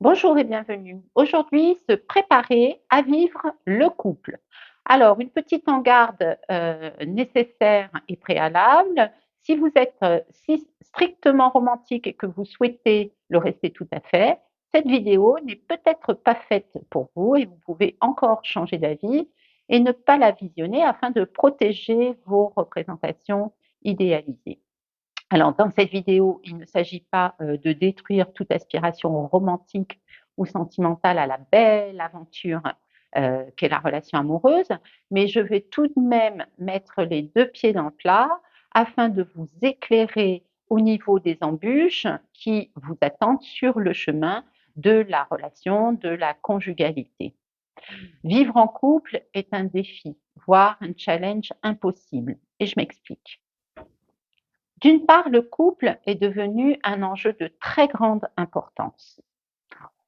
Bonjour et bienvenue. Aujourd'hui, se préparer à vivre le couple. Alors, une petite en garde nécessaire et préalable. Si vous êtes si strictement romantique et que vous souhaitez le rester tout à fait, cette vidéo n'est peut-être pas faite pour vous et vous pouvez encore changer d'avis et ne pas la visionner afin de protéger vos représentations idéalisées. Alors, dans cette vidéo, il ne s'agit pas de détruire toute aspiration romantique ou sentimentale à la belle aventure qu'est la relation amoureuse, mais je vais tout de même mettre les deux pieds dans le plat afin de vous éclairer au niveau des embûches qui vous attendent sur le chemin de la relation, de la conjugalité. Vivre en couple est un défi, voire un challenge impossible, et je m'explique. D'une part, le couple est devenu un enjeu de très grande importance.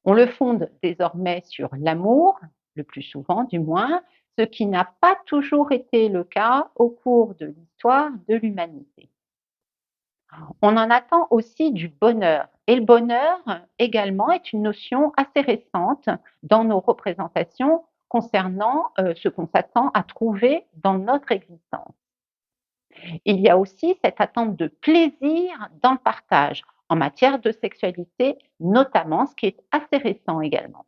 On le fonde désormais sur l'amour, le plus souvent du moins, ce qui n'a pas toujours été le cas au cours de l'histoire de l'humanité. On en attend aussi du bonheur. Et le bonheur également est une notion assez récente dans nos représentations concernant ce qu'on s'attend à trouver dans notre existence. Il y a aussi cette attente de plaisir dans le partage, en matière de sexualité notamment, ce qui est assez récent également.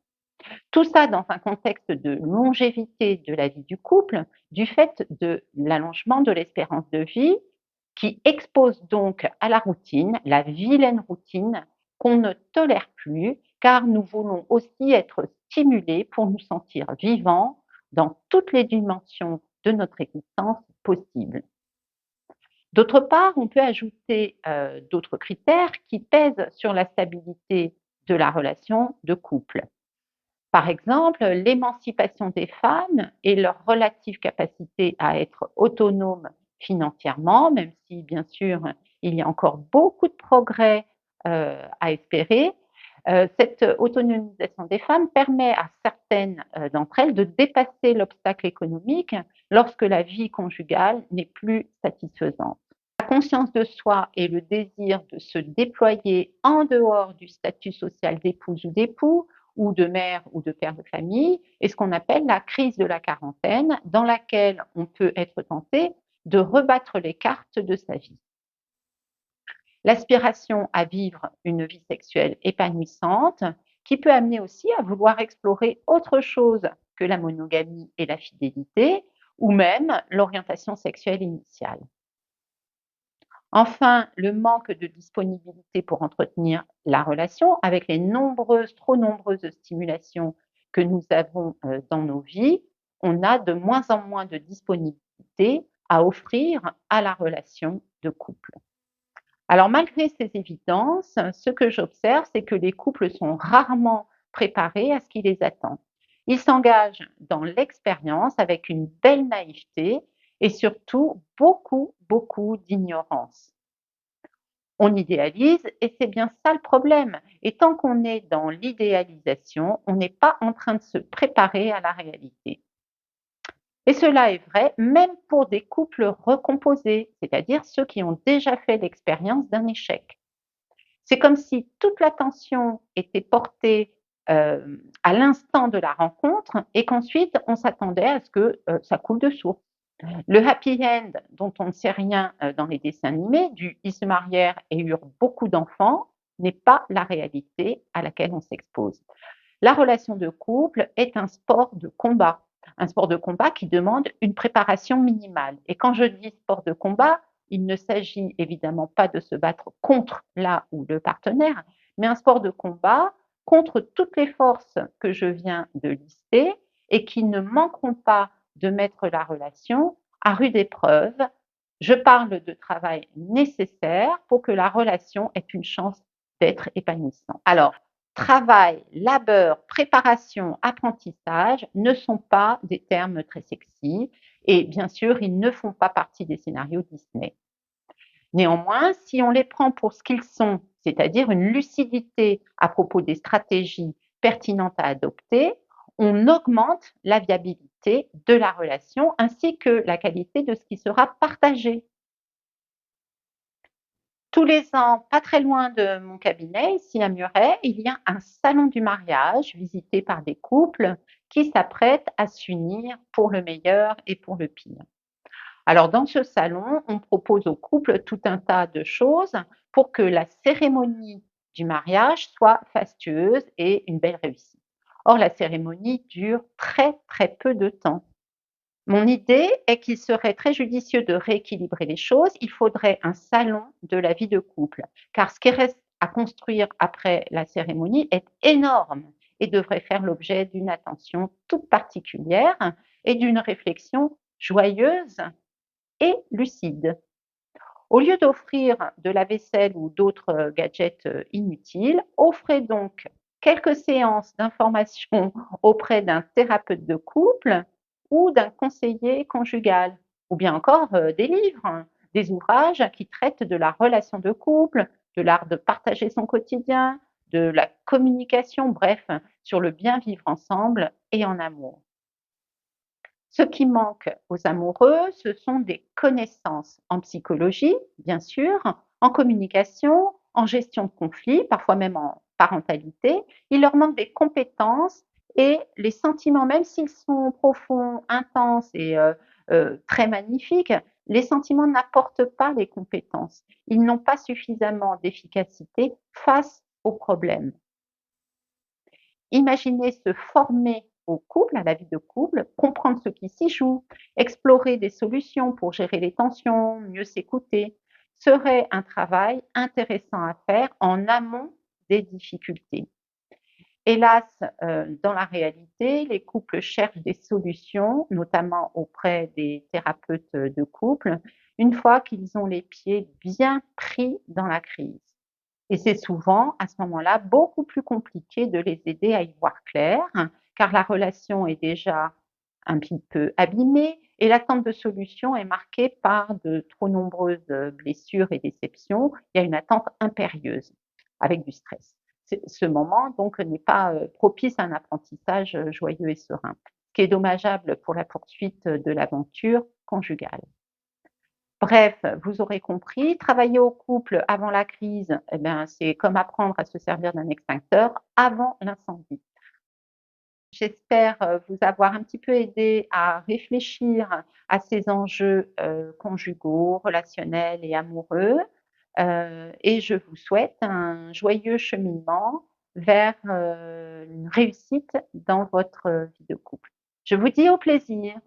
Tout ça dans un contexte de longévité de la vie du couple, du fait de l'allongement de l'espérance de vie, qui expose donc à la routine, la vilaine routine qu'on ne tolère plus, car nous voulons aussi être stimulés pour nous sentir vivants dans toutes les dimensions de notre existence possibles. D'autre part, on peut ajouter d'autres critères qui pèsent sur la stabilité de la relation de couple. Par exemple, l'émancipation des femmes et leur relative capacité à être autonomes financièrement, même si bien sûr il y a encore beaucoup de progrès à espérer. Cette autonomisation des femmes permet à certaines d'entre elles de dépasser l'obstacle économique lorsque la vie conjugale n'est plus satisfaisante. La conscience de soi et le désir de se déployer en dehors du statut social d'épouse ou d'époux, ou de mère ou de père de famille, est ce qu'on appelle la crise de la quarantaine, dans laquelle on peut être tenté de rebattre les cartes de sa vie. L'aspiration à vivre une vie sexuelle épanouissante, qui peut amener aussi à vouloir explorer autre chose que la monogamie et la fidélité, ou même l'orientation sexuelle initiale. Enfin, le manque de disponibilité pour entretenir la relation avec les trop nombreuses stimulations que nous avons dans nos vies, on a de moins en moins de disponibilité à offrir à la relation de couple. Alors malgré ces évidences, ce que j'observe, c'est que les couples sont rarement préparés à ce qui les attend. Ils s'engagent dans l'expérience avec une belle naïveté et surtout beaucoup d'ignorance. On idéalise et c'est bien ça le problème. Et tant qu'on est dans l'idéalisation, on n'est pas en train de se préparer à la réalité. Et cela est vrai même pour des couples recomposés, c'est-à-dire ceux qui ont déjà fait l'expérience d'un échec. C'est comme si toute l'attention était portée à l'instant de la rencontre et qu'ensuite on s'attendait à ce que ça coule de source. Le happy end dont on ne sait rien dans les dessins animés, du ils se marièrent et eurent beaucoup d'enfants, n'est pas la réalité à laquelle on s'expose. La relation de couple est un sport de combat qui demande une préparation minimale. Et quand je dis sport de combat, il ne s'agit évidemment pas de se battre contre la ou le partenaire, mais un sport de combat contre toutes les forces que je viens de lister et qui ne manqueront pas de mettre la relation à rude épreuve. Je parle de travail nécessaire pour que la relation ait une chance d'être épanouissante. Alors, travail, labeur, préparation, apprentissage ne sont pas des termes très sexy et bien sûr, ils ne font pas partie des scénarios Disney. Néanmoins, si on les prend pour ce qu'ils sont, c'est-à-dire une lucidité à propos des stratégies pertinentes à adopter, on augmente la viabilité de la relation ainsi que la qualité de ce qui sera partagé. Tous les ans, pas très loin de mon cabinet, ici à Muret, il y a un salon du mariage visité par des couples qui s'apprêtent à s'unir pour le meilleur et pour le pire. Alors dans ce salon, on propose aux couples tout un tas de choses pour que la cérémonie du mariage soit fastueuse et une belle réussite. Or, la cérémonie dure très très peu de temps. Mon idée est qu'il serait très judicieux de rééquilibrer les choses. Il faudrait un salon de la vie de couple, car ce qui reste à construire après la cérémonie est énorme et devrait faire l'objet d'une attention toute particulière et d'une réflexion joyeuse et lucide. Au lieu d'offrir de la vaisselle ou d'autres gadgets inutiles, offrez donc quelques séances d'information auprès d'un thérapeute de couple ou d'un conseiller conjugal, ou bien encore des livres, hein, des ouvrages qui traitent de la relation de couple, de l'art de partager son quotidien, de la communication, bref, sur le bien vivre ensemble et en amour. Ce qui manque aux amoureux, ce sont des connaissances en psychologie, bien sûr, en communication, en gestion de conflits, parfois même en parentalité. Il leur manque des compétences et les sentiments, même s'ils sont profonds, intenses et très magnifiques, les sentiments n'apportent pas les compétences. Ils n'ont pas suffisamment d'efficacité face aux problèmes. Imaginer se former au couple, à la vie de couple, comprendre ce qui s'y joue, explorer des solutions pour gérer les tensions, mieux s'écouter, serait un travail intéressant à faire en amont des difficultés. Hélas, dans la réalité, les couples cherchent des solutions, notamment auprès des thérapeutes de couple, une fois qu'ils ont les pieds bien pris dans la crise. Et c'est souvent, à ce moment-là, beaucoup plus compliqué de les aider à y voir clair, car la relation est déjà un petit peu abîmée et l'attente de solutions est marquée par de trop nombreuses blessures et déceptions. Il y a une attente impérieuse avec du stress. Ce moment, donc, n'est pas propice à un apprentissage joyeux et serein, ce qui est dommageable pour la poursuite de l'aventure conjugale. Bref, vous aurez compris, travailler au couple avant la crise, eh ben, c'est comme apprendre à se servir d'un extincteur avant l'incendie. J'espère vous avoir un petit peu aidé à réfléchir à ces enjeux conjugaux, relationnels et amoureux. Et je vous souhaite un joyeux cheminement vers une réussite dans votre vie de couple. Je vous dis au plaisir.